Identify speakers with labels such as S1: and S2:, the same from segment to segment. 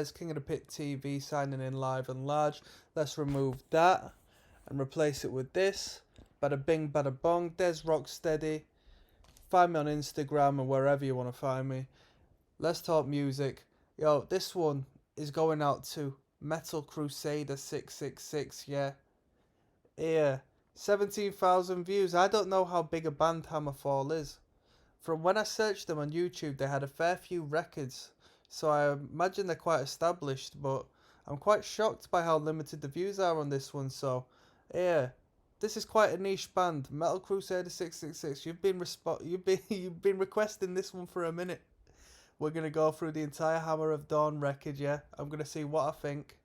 S1: There's King of the Pit TV signing in live and large. Let's remove that and replace it with this. Bada bing, bada bong. There's Rocksteady. Find me on Instagram and wherever you want to find me. Let's talk music. Yo, this one is going out to Metal Crusader 666, yeah. Yeah. 17,000 views. I don't know how big a band HammerFall is. From when I searched them on YouTube, they had a fair few records. So I imagine they're quite established, but I'm quite shocked by how limited the views are on this one. So, yeah, this is quite a niche band, Metal Crusader 666. You've been requesting this one for a minute. We're gonna go through the entire Hammer of Dawn record, yeah. I'm gonna see what I think.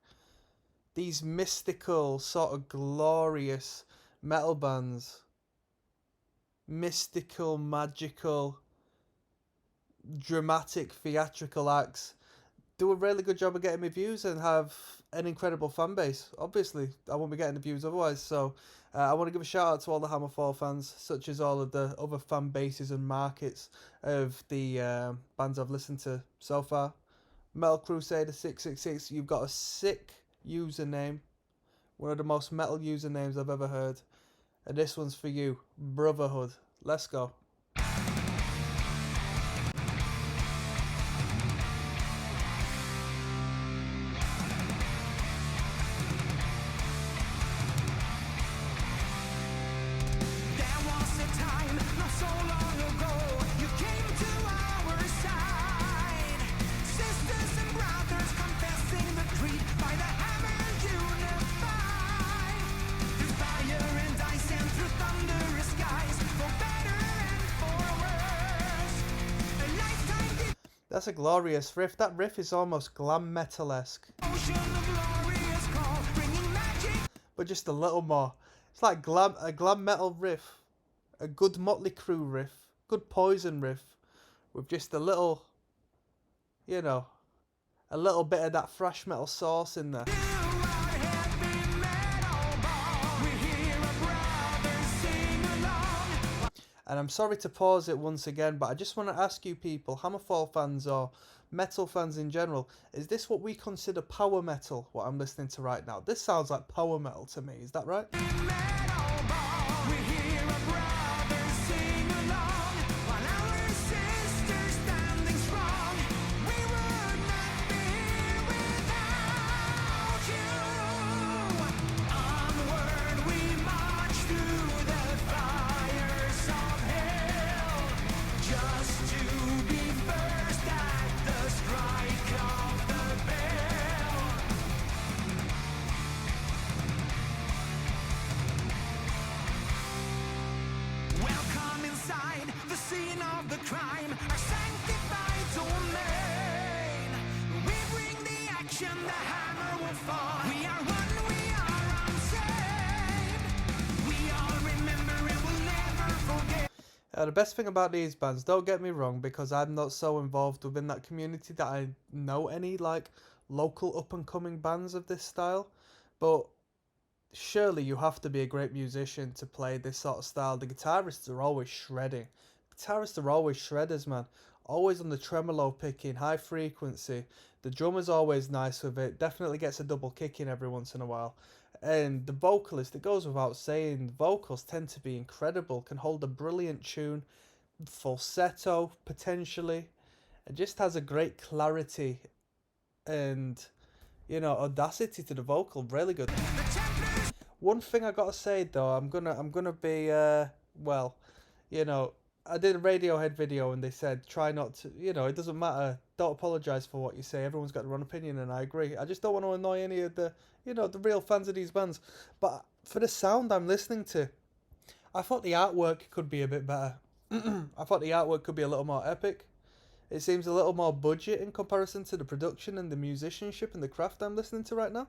S1: These mystical, sort of glorious metal bands, mystical, magical, dramatic, theatrical acts do a really good job of getting me views and have an incredible fan base. Obviously, I won't be getting the views otherwise. So I want to give a shout out to all the HammerFall fans, such as all of the other fan bases and markets of the bands I've listened to so far. Metal Crusader 666, you've got a sick username, one of the most metal usernames I've ever heard, and this one's for you, Brotherhood. Let's go. That's a glorious riff. That riff is almost glam metal-esque, but just a little more. It's like a glam metal riff, a good Motley Crue riff, good Poison riff, with just a little, you know, a little bit of that thrash metal sauce in there. And I'm sorry to pause it once again, but I just want to ask you people, HammerFall fans or metal fans in general, is this what we consider power metal, what I'm listening to right now? This sounds like power metal to me, is that right? The best thing about these bands, don't get me wrong, because I'm not so involved within that community that I know any like local up and coming bands of this style, but surely you have to be a great musician to play this sort of style. The guitarists are always shredding. Guitarists are always shredders, man. Always on the tremolo picking, high frequency. The drummer's always nice with it. Definitely gets a double kick in every once in a while. And the vocalist, it goes without saying, the vocals tend to be incredible, can hold a brilliant tune, falsetto potentially, and just has a great clarity and, you know, audacity to the vocal. Really good. One thing I gotta say though, I'm gonna be well, you know, I did a Radiohead video and they said try not to, you know, it doesn't matter, don't apologise for what you say, everyone's got their own opinion, and I agree. I just don't want to annoy any of the, you know, the real fans of these bands. But for the sound I'm listening to, I thought the artwork could be a bit better. I thought the artwork could be a little more epic. It seems a little more budget in comparison to the production and the musicianship and the craft I'm listening to right now.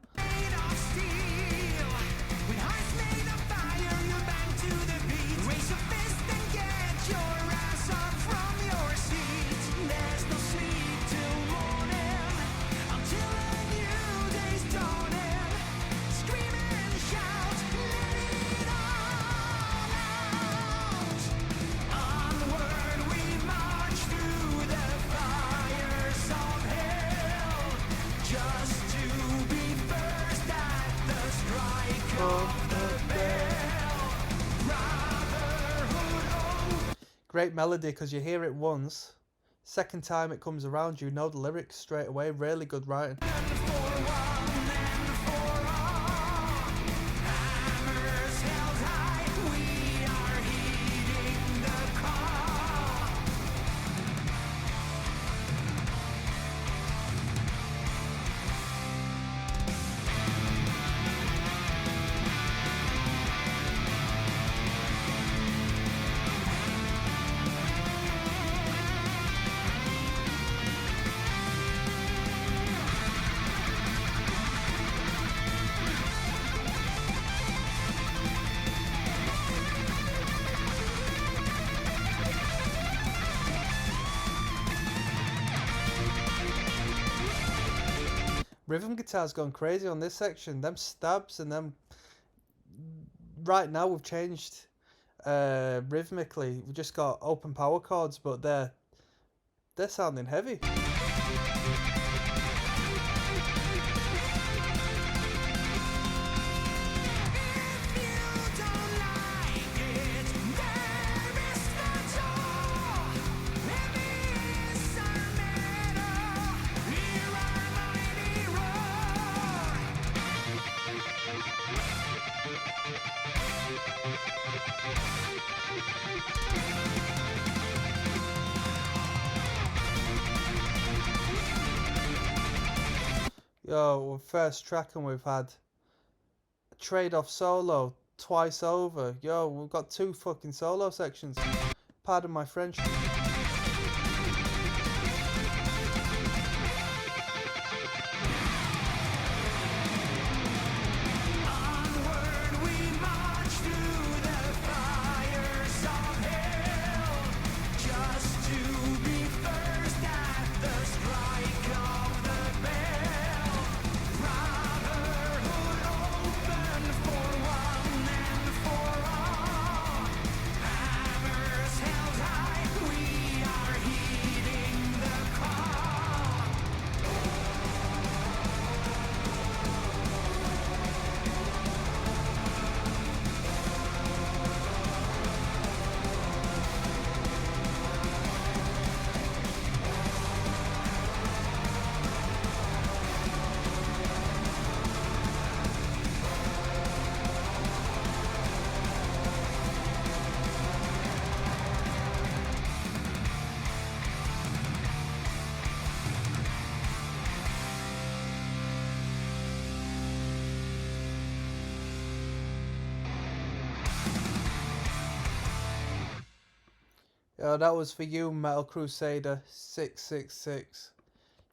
S1: great melody because you hear it once. Second time it comes around, you know the lyrics straight away. Really good writing. Rhythm guitar's gone crazy on this section. Them stabs and them. Right now we've changed rhythmically. We've just got open power chords, but they're sounding heavy. Yo, first track and we've had a trade-off solo twice over. Yo, we've got 2 fucking solo sections. Pardon my French. Yo, that was for you, Metal Crusader 666.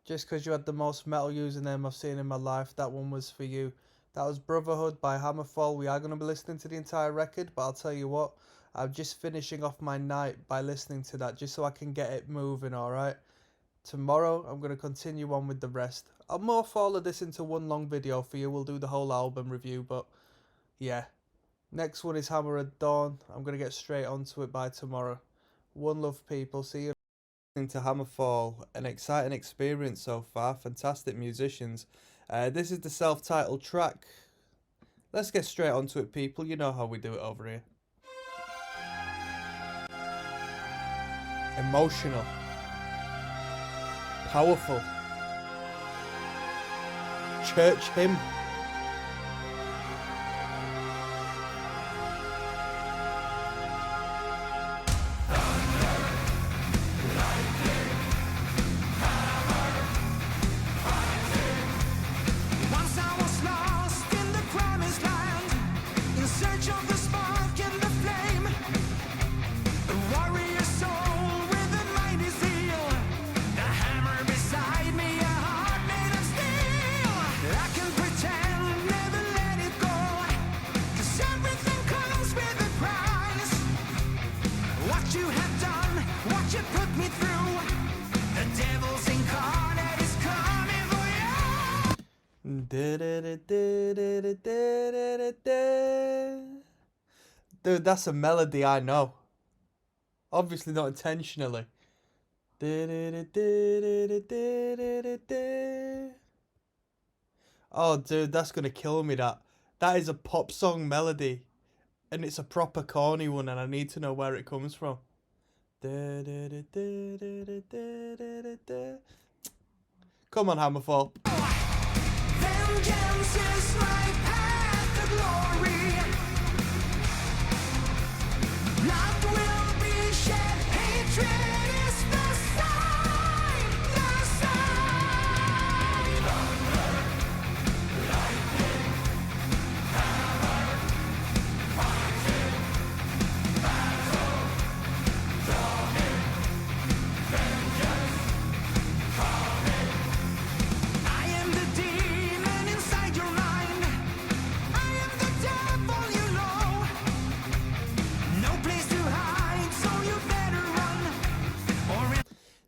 S1: Just because you had the most metal username I've seen in my life, that one was for you. That was Brotherhood by HammerFall. We are going to be listening to the entire record, but I'll tell you what, I'm just finishing off my night by listening to that, just so I can get it moving, alright? Tomorrow, I'm going to continue on with the rest. I'll morph all of this into one long video for you. We'll do the whole album review, but yeah. Next one is Hammer at Dawn. I'm going to get straight onto it by tomorrow. One love, people. See you. To HammerFall, an exciting experience so far. Fantastic musicians. This is the self-titled track. Let's get straight onto it, people. You know how we do it over here. Emotional, powerful, church hymn. Dude, that's a melody I know. Obviously not intentionally. Oh, dude, that's gonna kill me, that. That is a pop song melody. And it's a proper corny one, and I need to know where it comes from. Come on, Hammerfall.
S2: Vengeance is my path to glory. Blood will be shed, hatred is the sign, the sign. Thunder, lightning, hammer, fighting, battle, dawning, vengeance, coming. I am the demon inside your mind. I am the devil, you know. No place to hide, so you better run. Or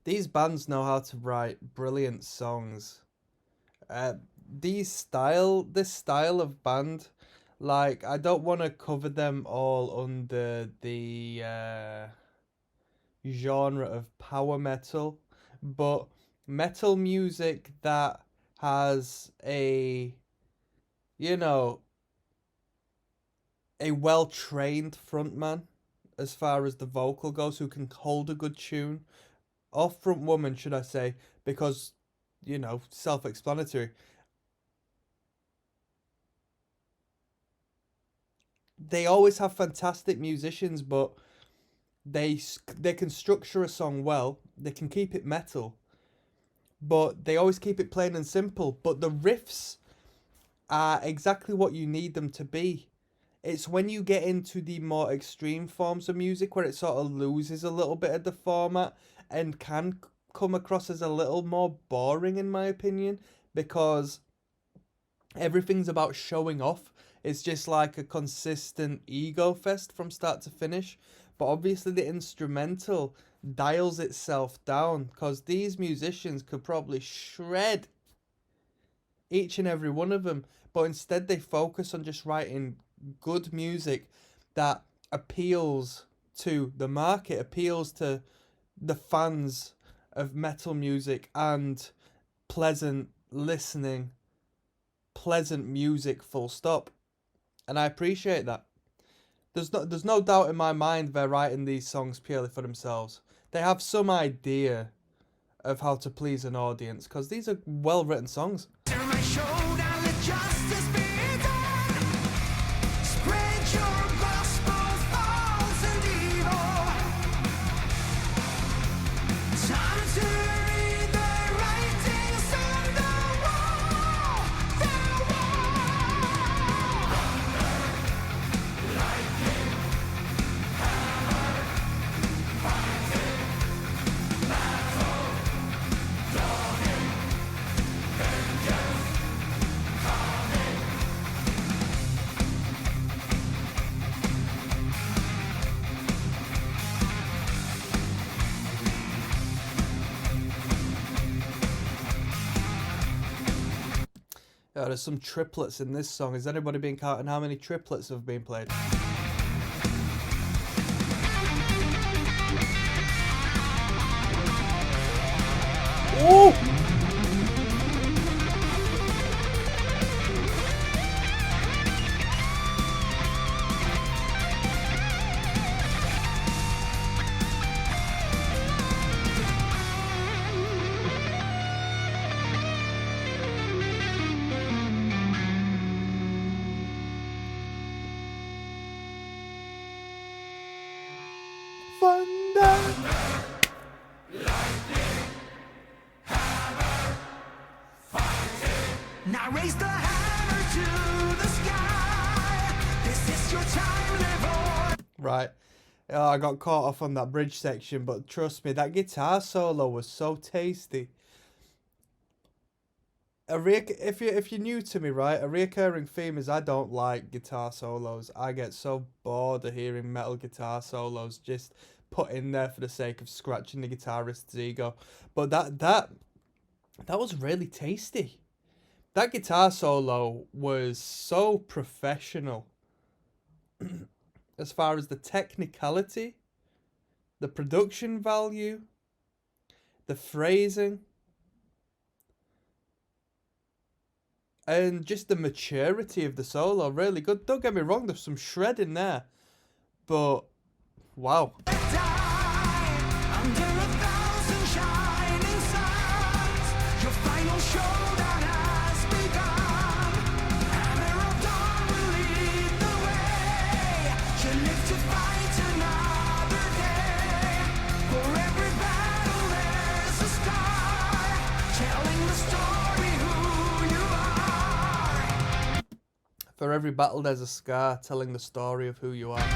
S1: These bands know how to write brilliant songs. This style of band, like, I don't want to cover them all under the genre of power metal, but metal music that has a, you know, a well-trained frontman as far as the vocal goes, who can hold a good tune, or front woman, should I say, because, you know, self-explanatory. They always have fantastic musicians, but they can structure a song well. They can keep it metal, but they always keep it plain and simple. But the riffs are exactly what you need them to be. It's when you get into the more extreme forms of music where it sort of loses a little bit of the format and can come across as a little more boring, in my opinion, because everything's about showing off. It's just like a consistent ego fest from start to finish. But obviously the instrumental dials itself down, because these musicians could probably shred each and every one of them, but instead they focus on just writing good music that appeals to the market, appeals to the fans of metal music, and pleasant listening, pleasant music, full stop. And I appreciate that. There's no doubt in my mind they're writing these songs purely for themselves. They have some idea of how to please an audience, because these are well written songs.
S2: turn my shoulder, let justice be done. Spread your gospel, false and evil. Time to read the writings on the wall. The wall. Lightning, hammer, fighting, battle, dawning, vengeance, coming.
S1: There's some triplets in this song. Has anybody been counting how many triplets have been played? Oh! Thunder!
S2: Now raise the hammer to the sky. This is your time, live on.
S1: Right. Oh, I got caught off on that bridge section, but trust me, that guitar solo was so tasty. If you're new to me, right, a reoccurring theme is I don't like guitar solos. I get so bored of hearing metal guitar solos just put in there for the sake of scratching the guitarist's ego. But that was really tasty. That guitar solo was so professional. As far as the technicality, the production value, the phrasing, and just the maturity of the solo, really good. Don't get me wrong, there's some shredding there, but wow.
S2: Die.
S1: For every battle there's a scar telling the story of who you are.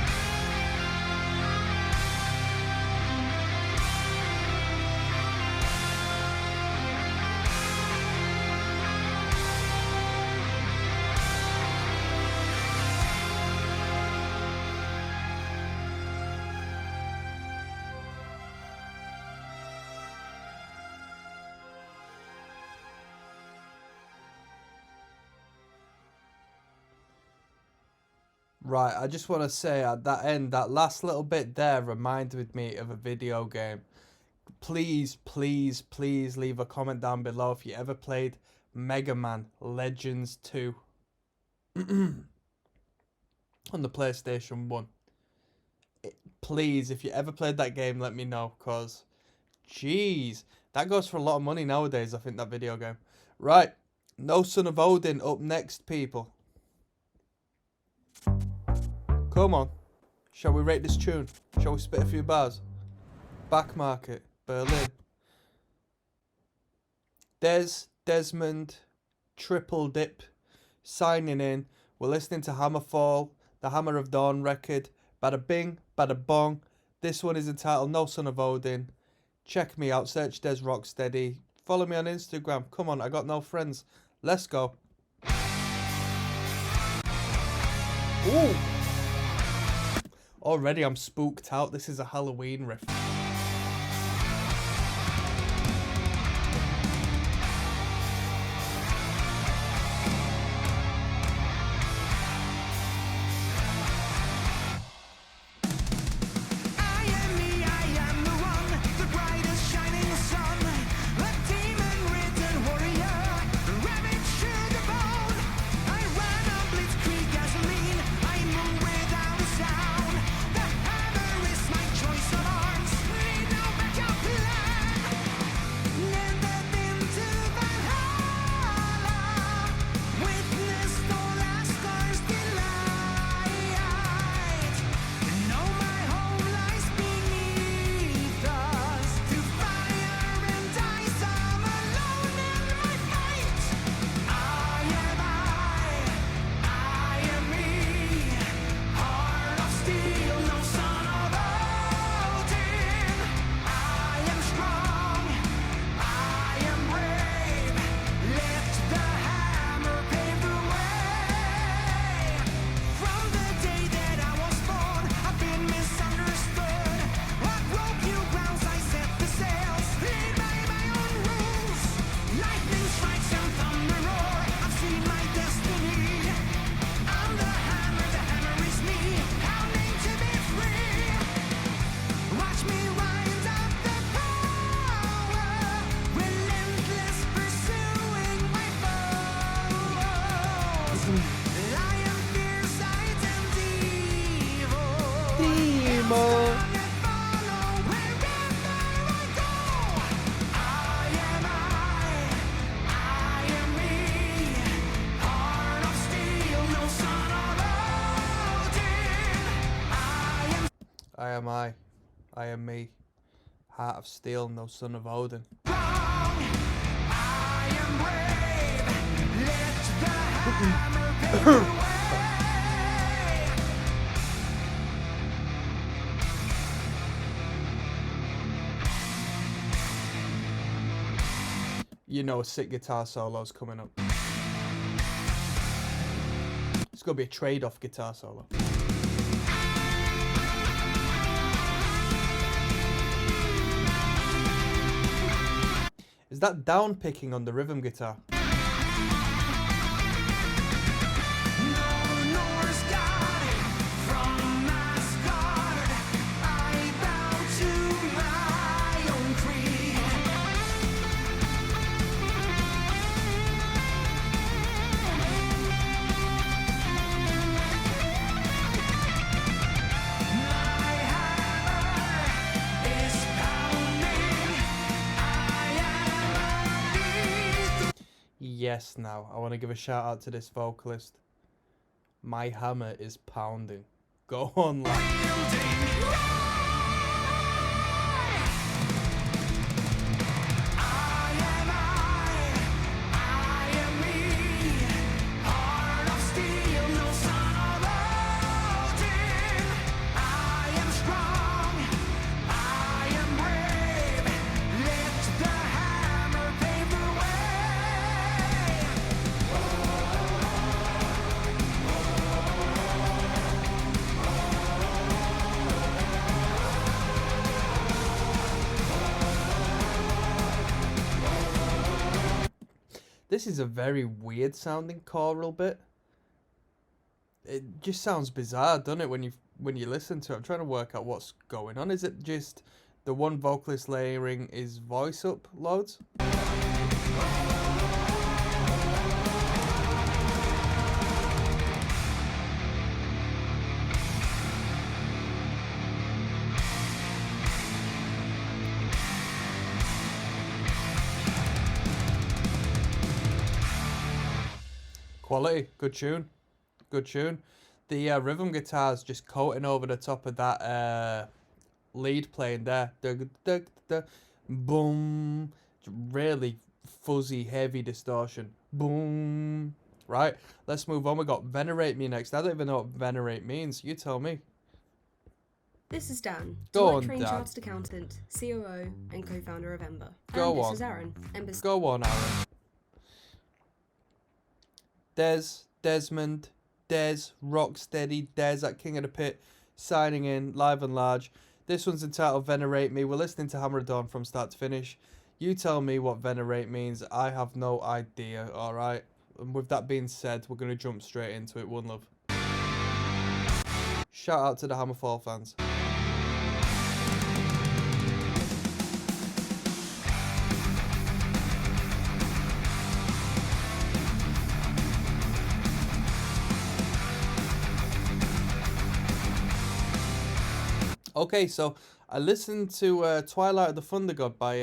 S1: Right, I just want to say at that end, that last little bit there reminded me of a video game. Please, please, please leave a comment down below if you ever played Mega Man Legends 2 on the PlayStation 1. Please, if you ever played that game, let me know, because, jeez, that goes for a lot of money nowadays, I think, that video game. Right, no Son of Odin up next, people. Come on. Shall we rate this tune? Shall we spit a few bars? Back Market, Berlin. Desmond, Triple Dip, signing in. We're listening to HammerFall, the Hammer of Dawn record. Bada bing, bada bong. This one is entitled No Son of Odin. Check me out, search Des Rocksteady. Follow me on Instagram. Come on, I got no friends. Let's go. Ooh. Already I'm spooked out. This is a Halloween riff. I am I am me, heart of steel, no son of Odin. You know, a sick guitar solo's coming up. It's gonna be a trade-off guitar solo. Is that down picking on the rhythm guitar? Yes, now I want to give a shout out to this vocalist. My hammer is pounding. Go on, lad. This is a very weird sounding choral bit. It just sounds bizarre, doesn't it, when you listen to it? I'm trying to work out what's going on. Is it just the one vocalist layering his voice up loads? Quality, good tune, good tune. The rhythm guitar's just coating over the top of that lead playing there. Boom, really fuzzy, heavy distortion. Boom. Right, let's move on. We got Venerate Me next. I don't even know what Venerate means. You tell me.
S3: This is Dan,
S1: Go
S3: Deloitte
S1: on,
S3: trained
S1: Dan.
S3: chartered accountant, COO, and co-founder of Ember.
S1: Go
S3: and this
S1: on.
S3: is Aaron, Ember's.
S1: Go on, Aaron. Desmond, Rocksteady, at King of the Pit, signing in, live and large. This one's entitled Venerate Me. We're listening to Hammer of Dawn from start to finish. You tell me what Venerate means. I have no idea, alright? And with that being said, we're going to jump straight into it. One love. Shout out to the HammerFall fans. Okay, so I listened to Twilight of the Thunder God by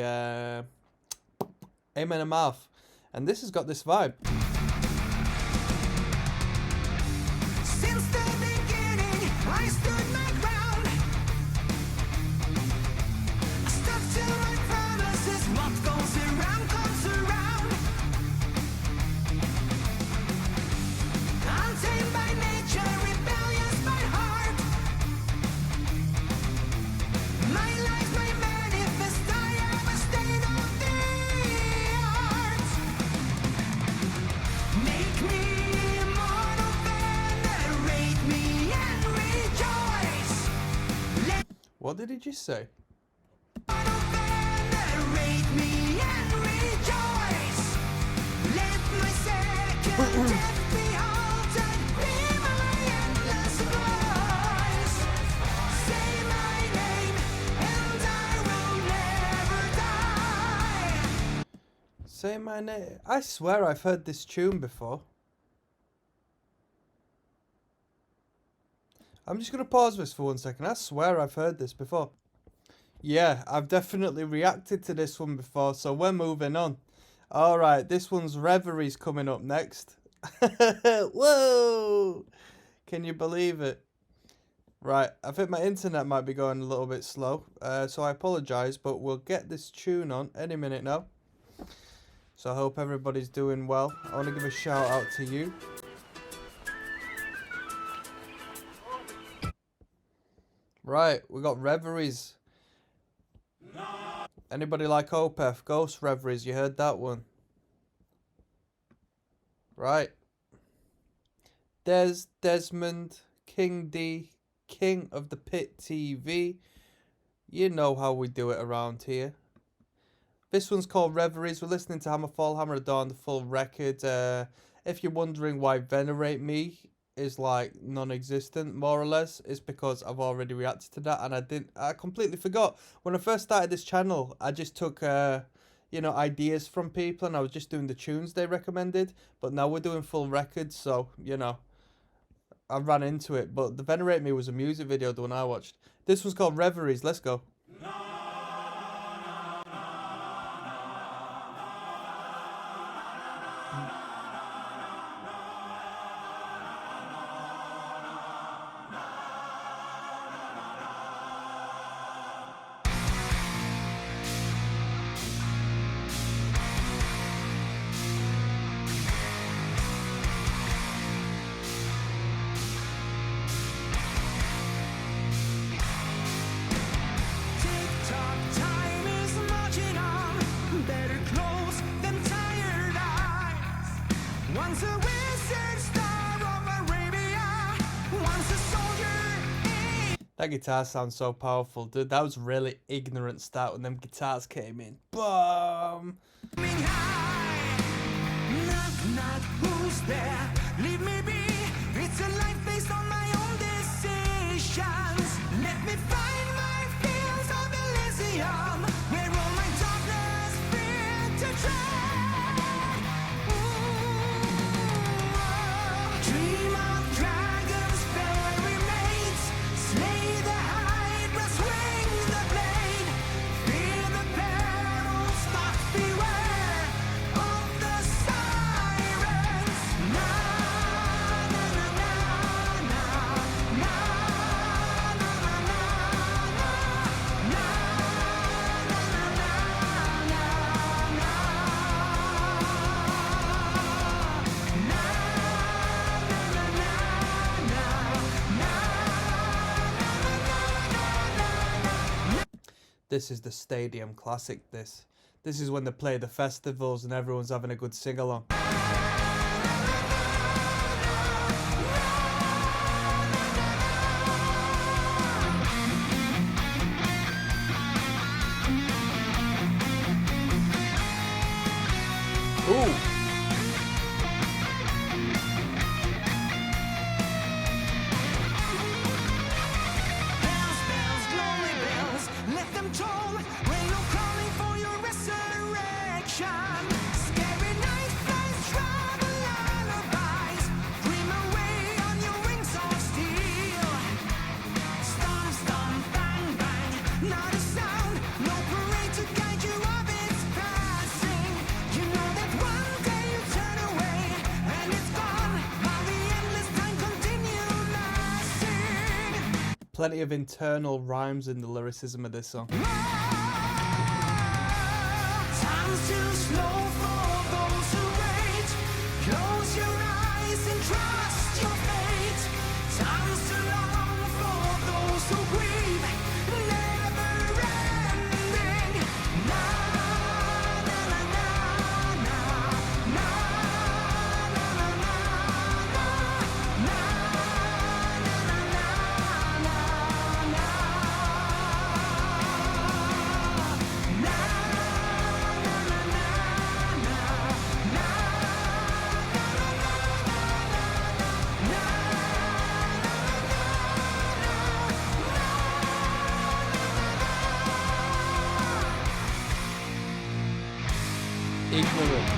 S1: Amen and Mouth, and this has got this vibe.
S2: Since the beginning, I stood my ground. I stuck to my promises. What goes around comes around. Untamed by nature, rebellious by heart. My life's my manifest. I am a state of the art. Make me immortal, venerate me and rejoice. Let
S1: What did he just say?
S2: venerate me and rejoice. Let my second death be altered. Be my endless voice. Say my name and I will never die.
S1: Say my name. I swear I've heard this tune before. I'm just going to pause this for 1 second. I swear I've heard this before. Yeah, I've definitely reacted to this one before, so we're moving on. Alright, this one's Reveries coming up next. Whoa! Can you believe it? Right, I think my internet might be going a little bit slow, so I apologise, but we'll get this tune on any minute now. So I hope everybody's doing well. I want to give a shout out to you. Right, we got Reveries. Anybody like Opeth? Ghost Reveries, you heard that one. Right. Desmond, King D, King of the Pit TV. You know how we do it around here. This one's called Reveries. We're listening to HammerFall, Hammer of Dawn, the full record. If you're wondering why Venerate Me is like non-existent, more or less, it's because I've already reacted to that, and I completely forgot. When I first started this channel, I just took ideas from people, and I was just doing the tunes they recommended. But now we're doing full records, so I ran into it. But the Venerate Me was a music video, the one I watched. This was called Reveries. Let's go.
S2: Tick-tock, time is marching on. Better close than tired eyes. Once a wizard, star of Arabia. Once a soldier.
S1: That guitar sounds so powerful, dude. That was really ignorant start when them guitars came in. Boom!
S2: Aiming high. Tonight, who's there? Leave me be. It's a life based on my own decisions. Let me find my fields of Elysium, where all my darkness feared to tread. Dream of dragons, fairy mates, slay the hydra, swing the blade, fear the perils, but beware of the sirens. Na na na na na na na na na
S1: This is the stadium classic. This is when they play the festivals and everyone's having a good sing along. Ooh.
S2: Bells, bells, glory bells, let them toll. Rain or calling for your resurrection. Scary night flies, travel lullabies. Dream away on your wings of steel. Stomp, stomp, bang, bang, not a sound. No parade to guide you of its passing. You know that one day you turn away and it's gone, while the endless time continue lasting.
S1: Plenty of internal rhymes in the lyricism of this song.
S2: Time's too slow for those who wait. Close your eyes and trust your fate. Time's too long for those who grieve. Never ending. Na na na na na na na na na na
S1: Ignorant.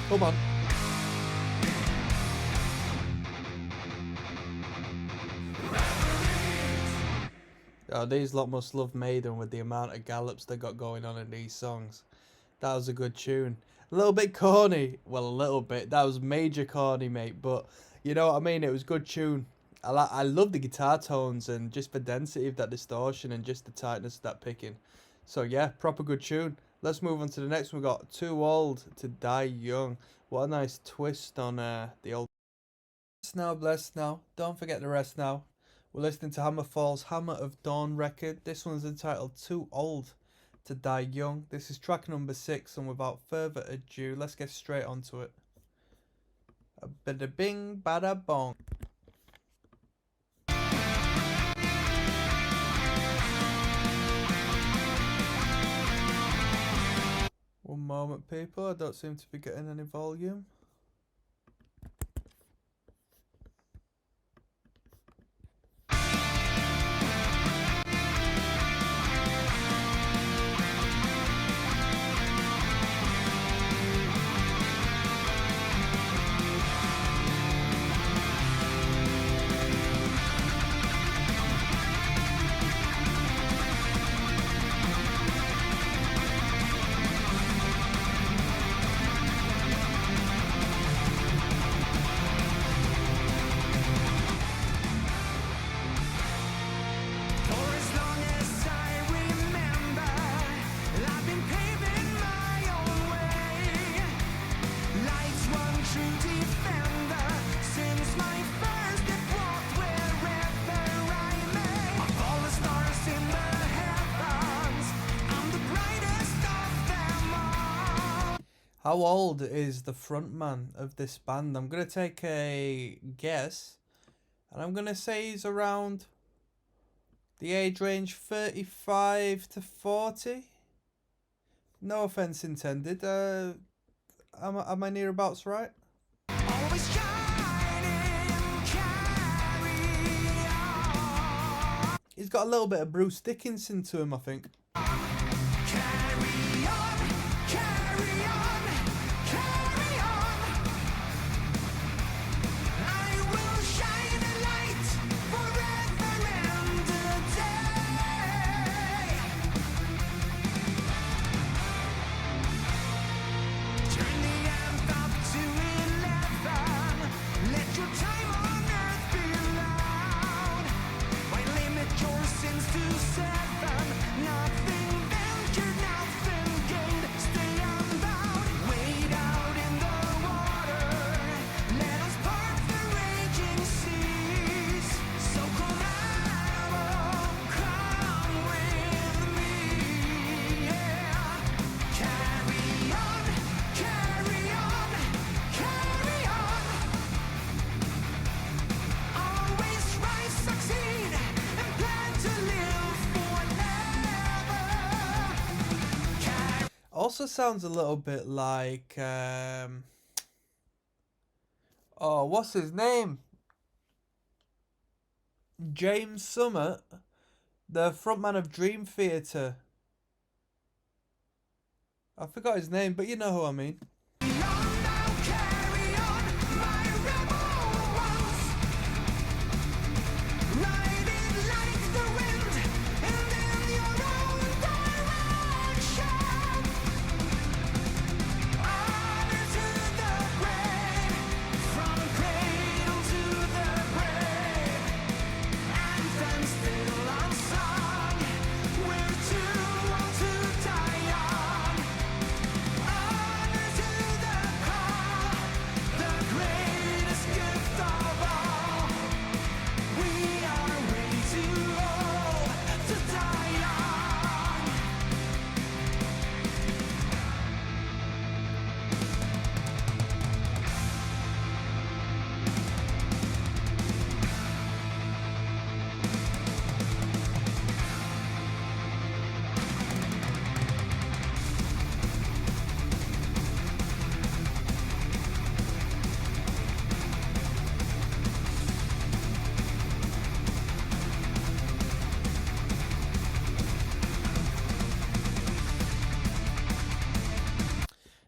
S1: Come on. Oh, these lot must love Maiden with the amount of gallops they got going on in these songs. That was a good tune. A little bit corny. Well, a little bit. That was major corny, mate. But you know what I mean? It was good tune. I love the guitar tones and just the density of that distortion and just the tightness of that picking. So yeah, proper good tune. Let's move on to the next one. We got Too Old to Die Young. What a nice twist on the old. Blessed now, blessed now. Don't forget the rest now. We're listening to HammerFall's Hammer of Dawn record. This one's entitled Too Old to Die Young. This is track number 6, and without further ado, let's get straight onto it. A bada bing, bada bong. One moment, people. I don't seem to be getting any volume. How old is the frontman of this band? I'm gonna take a guess, and I'm gonna say he's around the age range 35 to 40. No offense intended. Am I nearabouts right?
S2: Always shining, carry on.
S1: He's got a little bit of Bruce Dickinson to him, I think.
S2: Carry on, carry on, carry on. I will shine a light forever and a day. Turn the amp up to 11. Let your time on earth be loud. Why limit your sins to 7? Nothing ventured, nothing gained. Stay unbound. Wade out in the water. Let us part the raging seas. So come with me. Yeah. Carry on, carry on, carry on. Always strive, succeed, and plan to live forever.
S1: Also sounds a little bit like oh, what's his name? James Summit, the frontman of Dream Theater. I forgot his name, but you know who I mean.
S2: Now carry on, my rebel ones. Riding like the wind, and in your own direction. Honor to the brave, from cradle to the grave. Anthem still unsung, we're too old to die young. Honor to the call, the greatest gift of all. We are way too old to die young.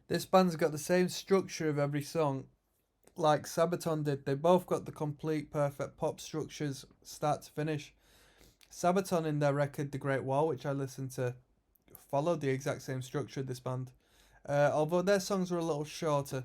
S1: This band's got the same structure of every song like Sabaton did. They both got the complete perfect pop structures start to finish. Sabaton in their record The Great Wall, which I listened to, followed the exact same structure of this band. Although their songs were a little shorter.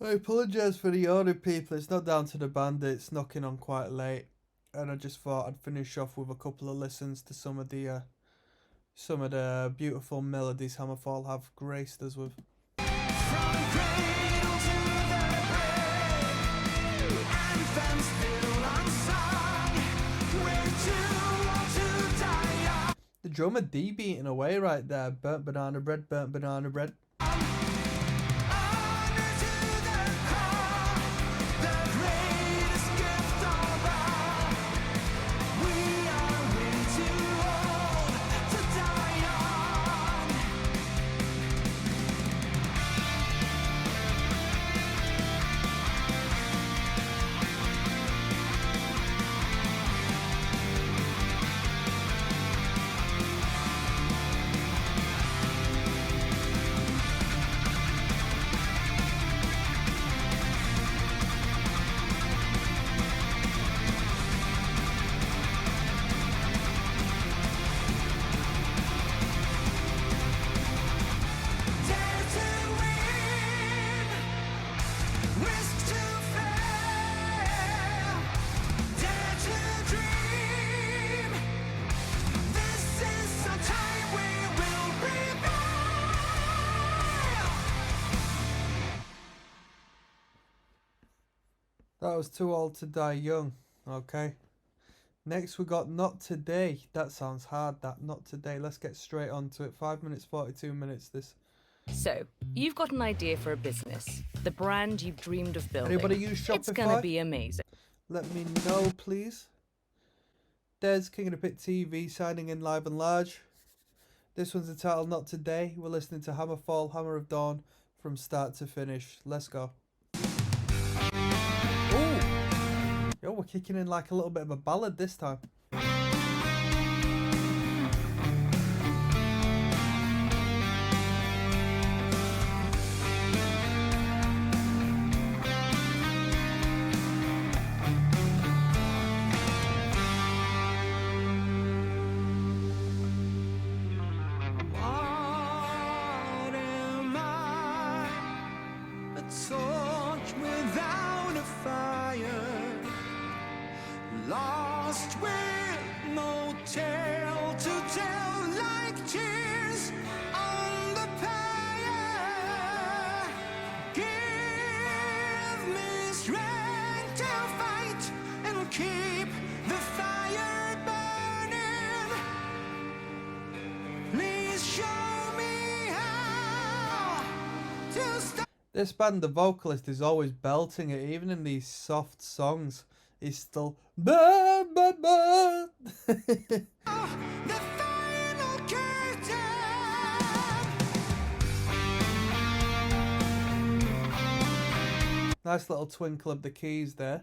S1: I apologise for the yawning, people. It's not down to the band. It's knocking on quite late, and I just thought I'd finish off with a couple of listens to some of the beautiful melodies Hammerfall have graced us with.
S2: From cradle to the grave, anthem still unsung. We're too old to die young.
S1: The drummer D beating away right there. Burnt banana bread, burnt banana bread.
S2: Honor to the call, the greatest gift of all. We are way too old to die young.
S1: I was too old to die young. Okay. Next we got Not Today. That sounds hard, that. Not Today. Let's get straight on to it. 5 minutes, 42 minutes this.
S4: So, you've got an idea for a business, the brand you've dreamed of building.
S1: Anybody use Shopify?
S4: It's gonna be amazing.
S1: Let me know, please. Des, King of the Pit TV, signing in live and large. This one's entitled Not Today. We're listening to HammerFall, Hammer of Dawn, from start to finish. Let's go. Ooh! Yo, we're kicking in like a little bit of a ballad this time.
S2: What am I? A torch without a fire, lost with no tale to tell, like tears on the pyre. Give me strength to fight and keep the fire burning. Please show me how to stop.
S1: This band, the vocalist is always belting it, even in these soft songs. He's still ba ba ba.
S2: The final curtain.
S1: Nice little twinkle of the keys there.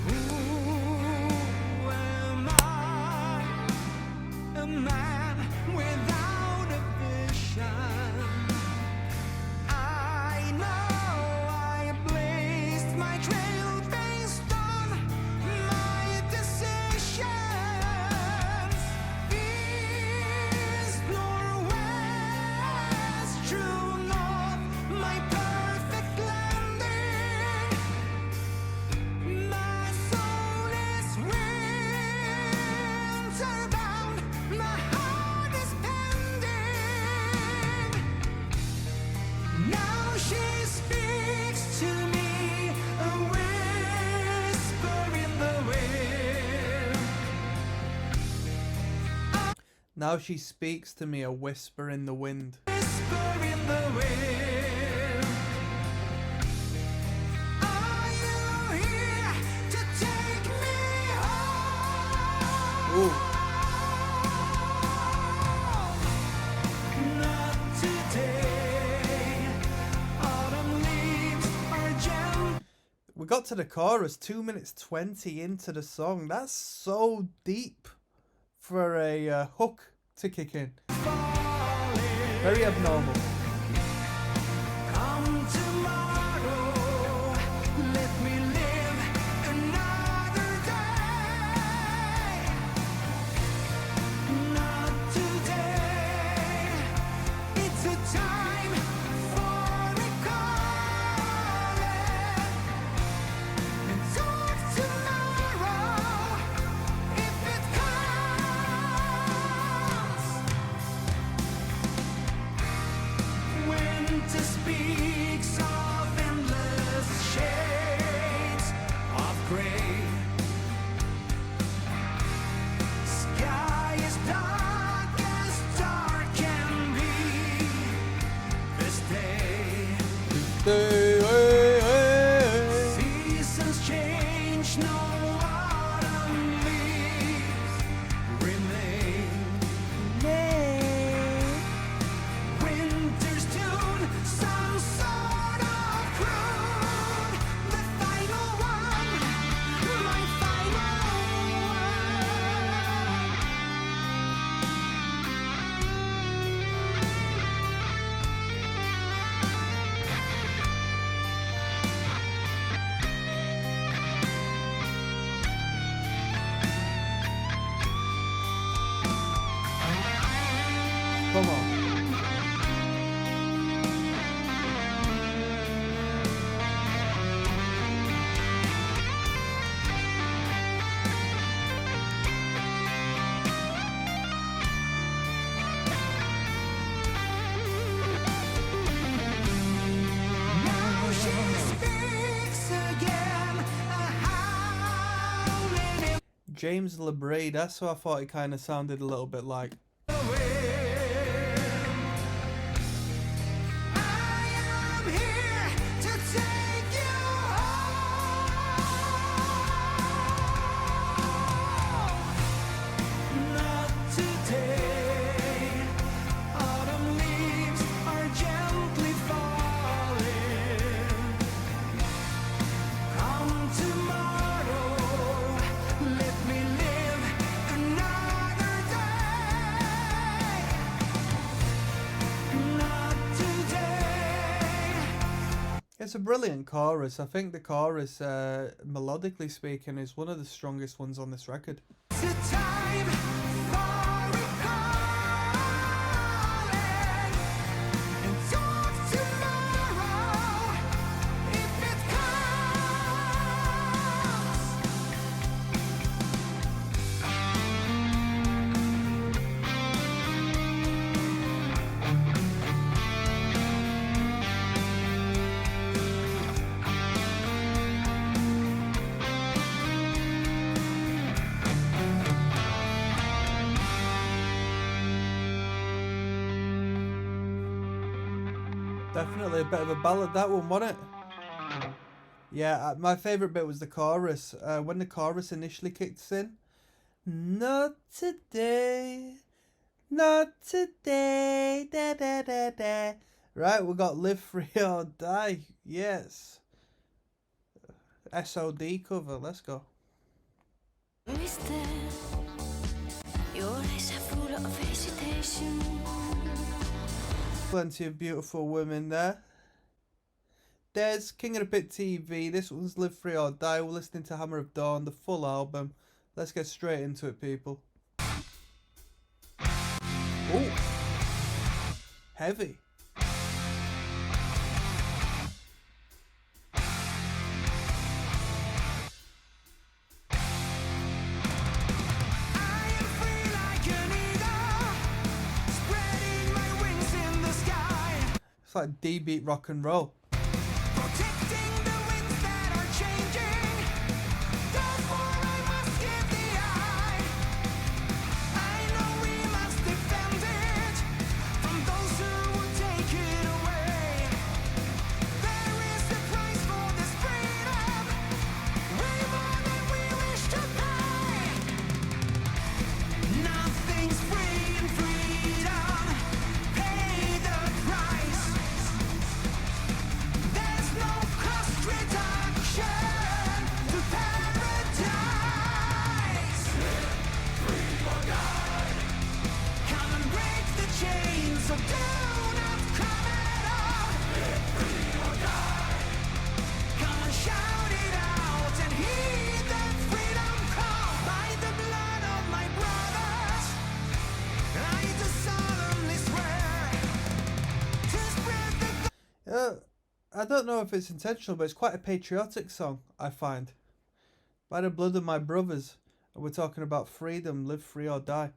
S2: Who am I? A man without a vision. I know I blazed my trail based on my decisions. East nor west, true north, my perfect landing. My soul is winter bound, my heart is pending. Now she speaks to me, a whisper in the wind.
S1: Now she speaks to me, a whisper in the wind.
S2: Whisper in the wind. Are you here to take me home?
S1: Ooh.
S2: Not today. Autumn leaves are gentle.
S1: We got to the chorus 2 minutes 20 into the song. That's so deep for a hook to kick in. Very abnormal.
S2: Come tomorrow, let me live another day. Not today. It's a time for recalling. And talk tomorrow if it comes. Winter speaks of endless shades of gray. Sky is dark as dark can be. This day, seasons change, no autumn leaves remain. Winter's tune, some sort of croon. The final one, my final one.
S1: James LeBray. That's who I thought it kind of sounded a little bit like. It's a brilliant chorus. I think the chorus, melodically speaking, is one of the strongest ones on this record. Definitely a bit of a ballad, that one, wasn't it? Yeah, my favourite bit was the chorus. When the chorus initially kicks in. Not today, not today, da da da da. Right, we got Live Free or Die. Yes. SOD cover, let's go.
S5: Mister, your eyes are full of hesitation.
S1: Plenty of beautiful women there. There's King of the Pit TV. This one's Live Free or Die. We're listening to Hammer of Dawn, the full album. Let's get straight into it, people. Oh, heavy. It's like D-beat rock and roll. I don't know if it's intentional, but it's quite a patriotic song, I find. By the blood of my brothers, and we're talking about freedom, live free or die.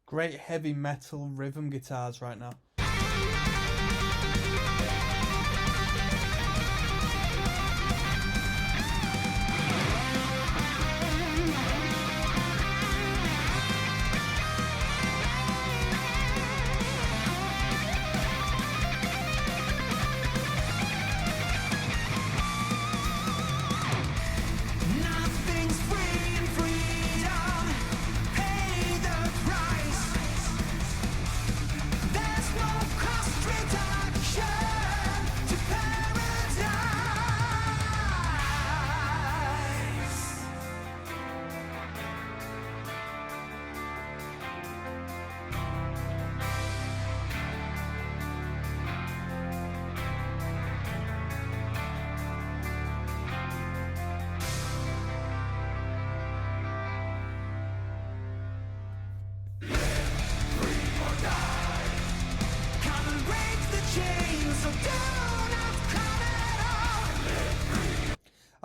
S1: Great heavy metal rhythm guitars right now.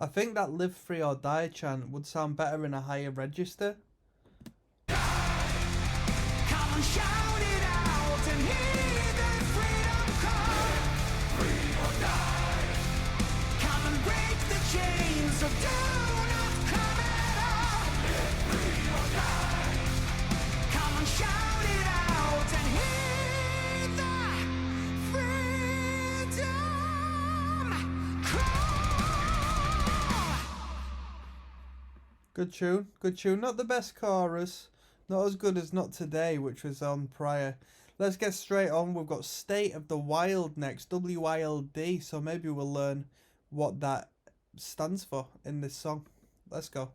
S1: I think that live free or die chant would sound better in a higher register.
S2: Come and shout it out and hear the freedom call. Free or die. Come and break the chains, so do not come at all. Live free or die. Come and shout it out and hear the freedom call.
S1: Good tune, good tune. Not the best chorus. Not as good as Not Today, which was on prior. Let's get straight on. We've got State of the Wild next, W-I-L-D. So maybe we'll learn what that stands for in this song. Let's go.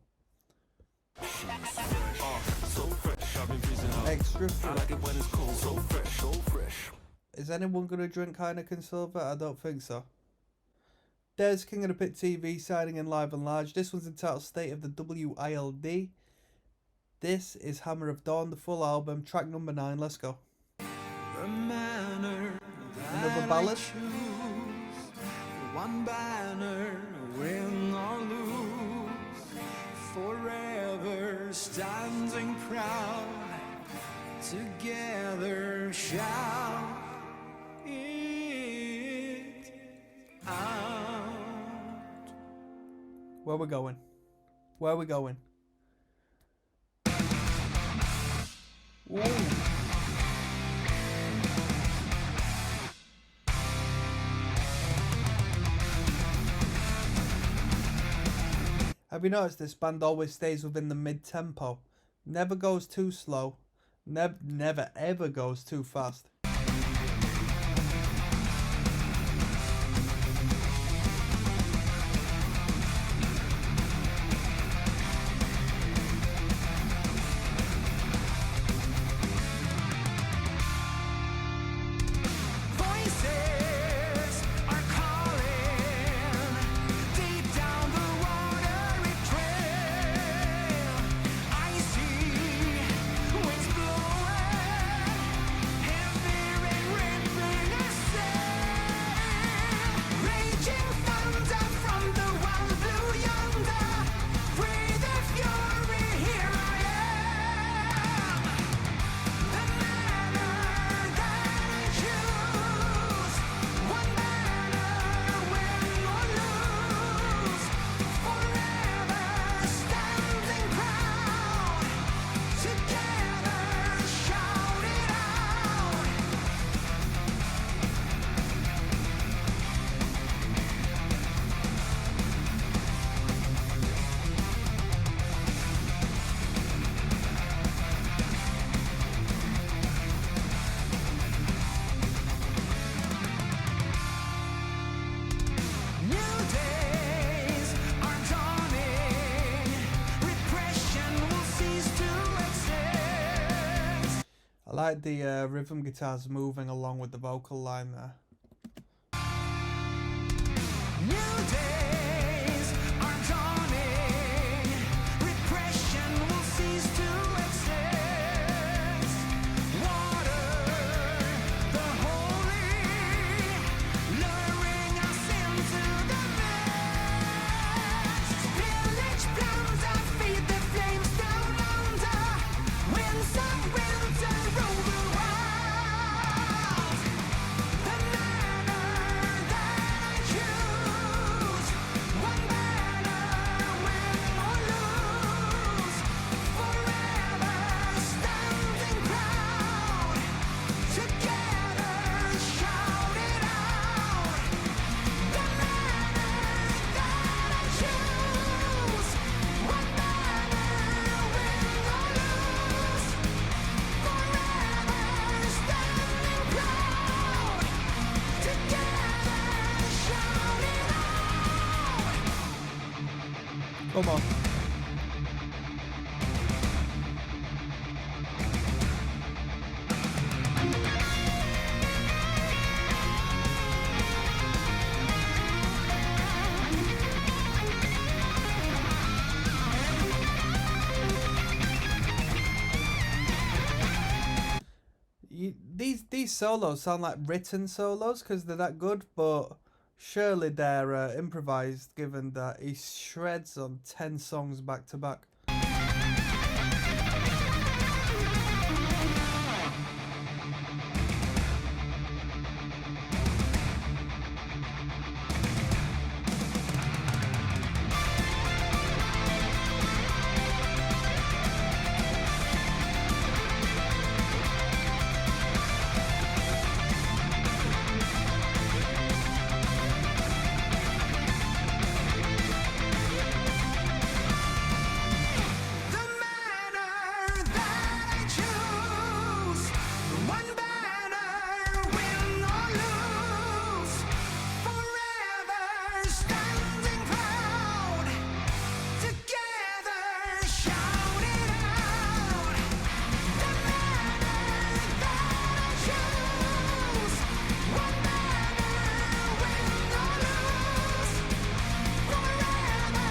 S1: Extra fresh. Is anyone going to drink Heineken Silver? I don't think so. There's King of the Pit TV signing in live and large. This one's entitled State of the WILD. This is Hammer of Dawn, the full album, track number 9. Let's go.
S2: The manner
S1: Another
S2: that
S1: ballad?
S2: I choose, one banner, win or lose, forever standing proud, together shout it out.
S1: Where we going? Where we going? Ooh. Have you noticed this band always stays within the mid-tempo? Never goes too slow. Never ever goes too fast.
S2: Voices are calling deep down the watery trail. I see winds blowing, heavy rain rippling a sail. Raging thunder from the wild blue yonder. Breathe the fury, here I am. The manner that I choose, one banner, win or lose, forever standing proud, together shout it out. New days are dawning, repression will cease to exist.
S1: I like the rhythm guitars moving along with the vocal line there.
S2: New days are dawning, repression will cease to exist. Water, the holy, luring us into the mist. Village plunder, feed the flames down under. Winds of winter rule the world. The manner that I choose, one banner, win or lose, forever standing proud, together shout it out. The manner that I choose, one banner, win or lose, forever standing proud, together shout it out.
S1: Come on. These solos sound like written solos because they're that good, but Surely they're improvised, given that he shreds on 10 songs back to back.
S2: The manner that I choose, one banner, win or lose, forever standing proud, together shout it out. The manner that I choose, one banner, win or lose, forever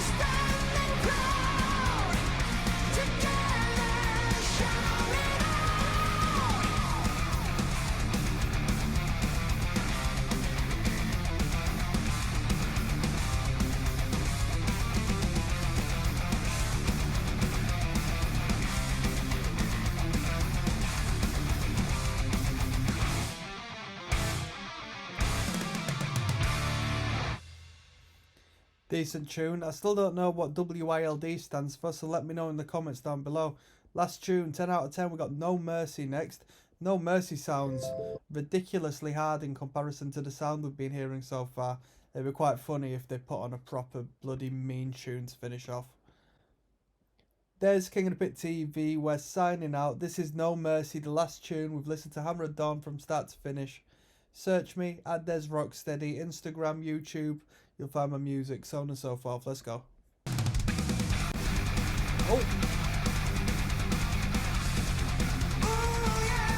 S2: standing proud, together shout it out.
S1: Decent tune. I still don't know what WILD stands for, so let me know in the comments down below. Last tune, 10 out of 10. We got No Mercy next. No Mercy sounds ridiculously hard in comparison to the sound we've been hearing so far. It'd be quite funny if they put on a proper bloody mean tune to finish off. There's King of the Pit TV. We're signing out. This is No Mercy, the last tune. We've listened to Hammer of Dawn from start to finish. Search me at Des Rocksteady, Instagram, YouTube. You'll find my music, so on and so forth. Let's go. Oh,
S2: Ooh, yeah.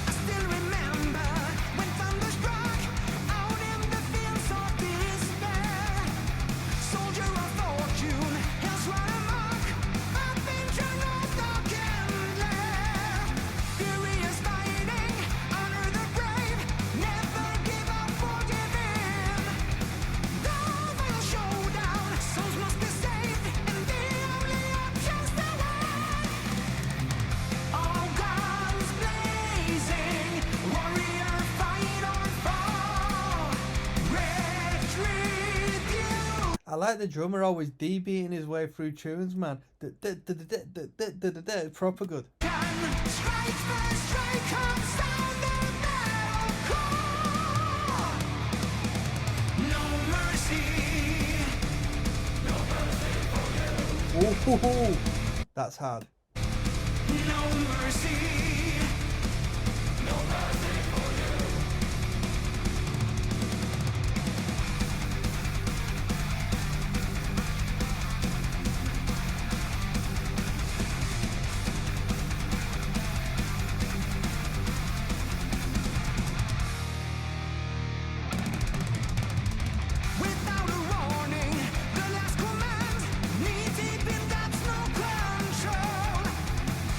S2: I still remember when thunder struck out in the fields of despair. Soldier of fortune, hills run amok, up into north dark and glare. Furious fighting, honor the brave, never give up, forgive in. The final showdown, souls must be saved, and the only option's to win. All guns blazing, warrior fight or fall. Retribution.
S1: I like the drummer always D-beating his way through tunes, man. Proper good.
S2: Strike first, strike hard, sound the battle call. No mercy,
S1: Ooh, that's hard.
S2: no mercy. Without a warning, the last command, knee deep in that's no control.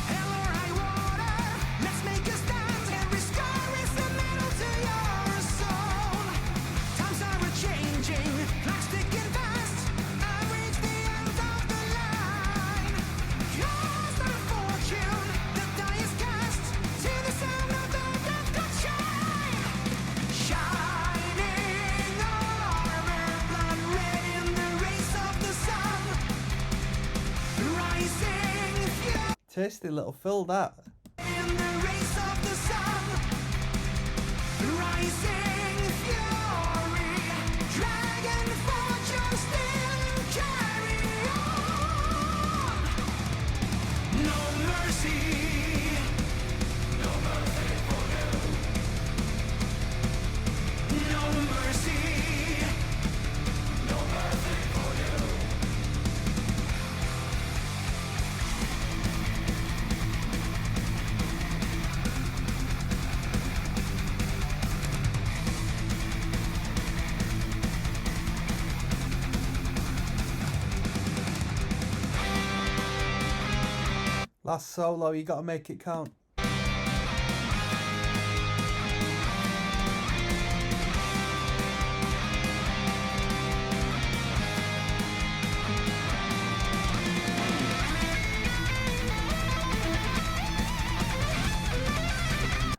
S2: Hell or high water, let's make a stand. Every scar is a medal to your soul. Times are a-changing, clock's ticking fast. I've reached the end of the line. Yours the fortune, the die is cast. To the sound of the death god shine. Shining armor, blood red in the race of the sun. Rising fury
S1: Tasty little fill, that.
S2: in the race of the sun. Rising fury, dragon fortune still carry on. No mercy. No mercy for you. No mercy. No mercy for you.
S1: Last solo, you gotta make it count.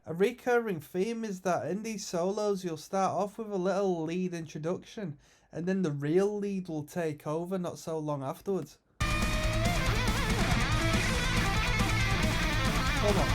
S1: A recurring theme is that in these solos you'll start off with a little lead introduction and then the real lead will take over not so long afterwards. Come on.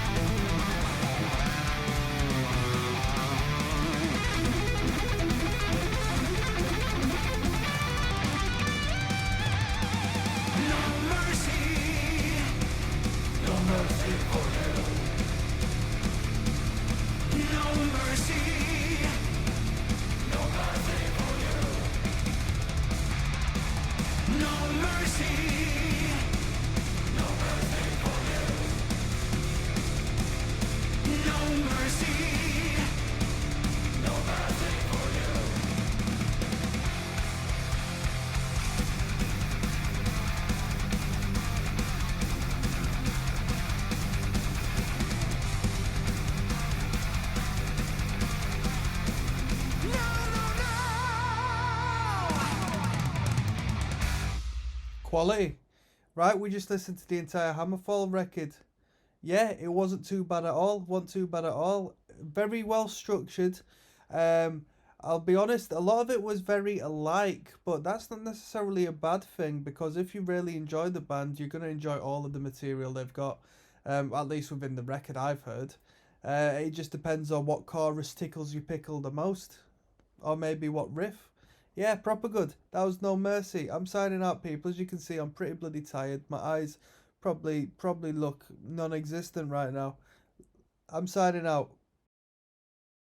S1: Quality. Right, we just listened to the entire Hammerfall record. Yeah, it wasn't too bad at all. Wasn't too bad at all. Very well structured. I'll be honest, a lot of it was very alike, but that's not necessarily a bad thing because if you really enjoy the band, you're going to enjoy all of the material they've got, at least within the record I've heard. It just depends on what chorus tickles your pickle the most, or maybe what riff. Yeah, proper good. That was No Mercy. I'm signing out, people. As you can see, I'm pretty bloody tired. My eyes probably look non-existent right now. I'm signing out.